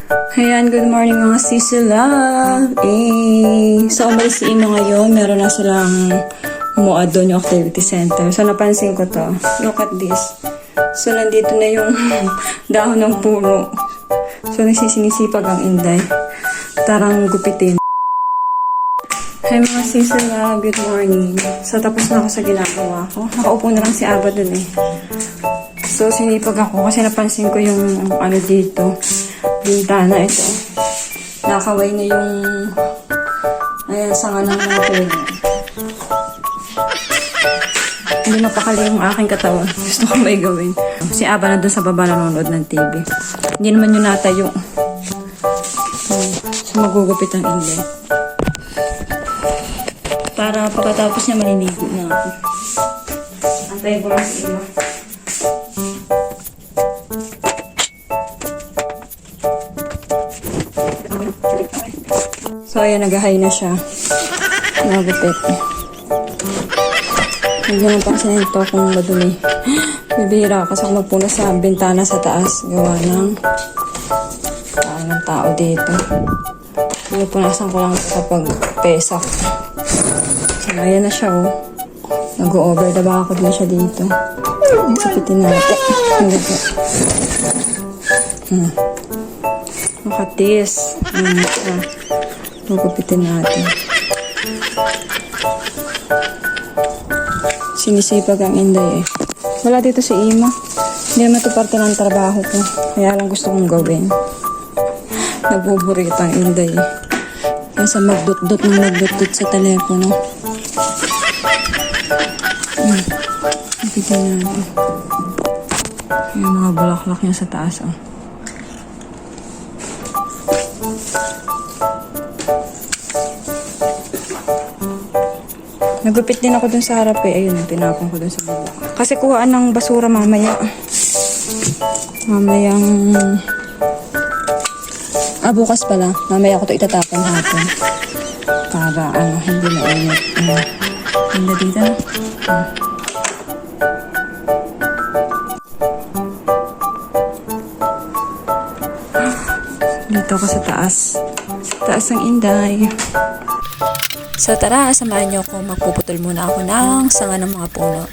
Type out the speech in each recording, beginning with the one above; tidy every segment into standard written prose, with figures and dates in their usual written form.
Ayan, good morning mga sisila. So umalis si Ino ngayon. Meron na silang umuad doon yung activity center. So napansin ko to. Look at this. So nandito na yung dahon ng puno. So nagsisinipag ang Inday. Tarang gupitin. Hi mga sisila, good morning. So tapos na ako sa ginagawa ko. Nakaupo na lang si Aba doon eh. So sinipag ako kasi napansin ko yung ano dito. Bintana ito. Nakaway na yung ayan, sanga ng mga puno. Hindi napakali yung aking katawan. Gusto ko may gawin. Si Aba na dun sa baba nanonood ng TV. Hindi naman yung natayo. So magugupit ang Inday. Para pagkatapos niya maliligo na ako. Antay ko lang si Ima. So, ayan, nag-high na siya. Nagupit. Hindi naman pansinin ito kung madumi. Bibihira kasi ako magpunas sa bintana sa taas. Gawa ng tao dito. Pinupunasan ko lang kapag pesak. So, ayan na siya, oh. Nag-over the bakod na siya dito. Sapitin natin. Makatis. Magupitin natin. Sinisipag ang Inday eh. Wala dito si Ima. Hindi naman ito parte ng trabaho ko. Kaya lang gusto kong gawin. Nabuburit ang Inday eh. Kaysa magdut-dut ng magdut-dut sa telepono. Magupitin natin. Yung mga bulaklak niya sa taas oh. Nagupit din ako dun sa harap eh. Ayun, tinapon ko dun sa baba. Kasi kuhaan ng basura mamaya. Mamayang... bukas pala. Mamaya ako ito itatapon hapon. Para hindi na init. Hindi dito. Dito ako sa taas. Taas ng Inday. So tara, samahan niyo ako. Magpuputol muna ako ng sanga ng mga puno.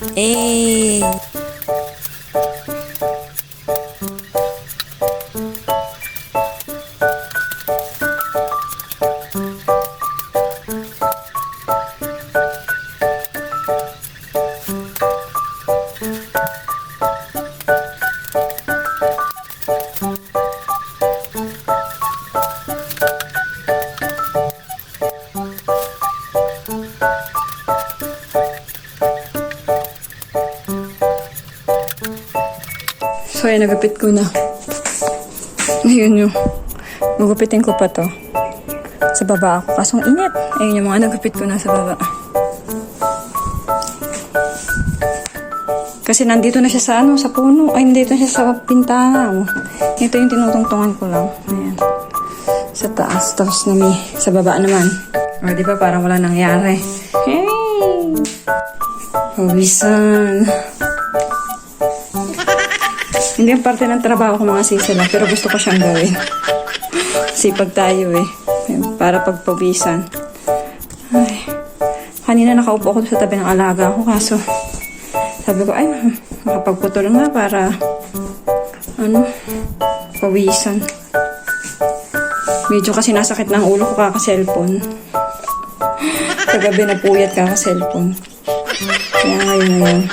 So, ayan, nagupit ko na. Ayun yung, nagupitin ko pa to. Sa baba ako. Kasong init. Ayun yung mga nagupit ko na sa baba. Kasi nandito na siya sa sa puno. Ay, nandito na siya sa pintana. Ito yung tinutungtungan ko lang. Ayan. Sa taas. Tapos sa baba naman. O, diba parang wala nangyari. Hey! Pawisan. Hindi ang parte ng trabaho ko mga sisila, pero gusto ko siyang gawin. Sipag tayo eh. Para pagpawisan. Ay. Kanina nakaupo ako sa tabi ng alaga ko, kaso sabi ko, ay, makapagputol nga para pawisan. Medyo kasi nasakit ng ulo ko kaka-cellphone. Kagabi na puyat kaka-cellphone. Kaya ngayon,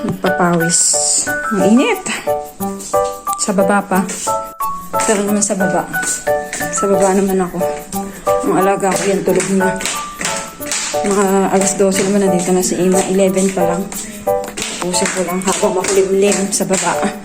magpapawis. Ang init. Sa baba pa. Pero naman sa baba. Sa baba naman ako. Ang alaga ko yan, tulog na. Mga alas 12 naman nandito na si Ima. 11 pa lang. Pusip ko lang habang makulimlim sa baba.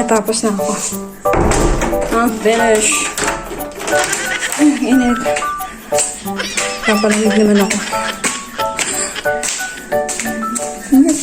nakatapos na ako. I'm finished. Init. Papalamig naman ako. Init.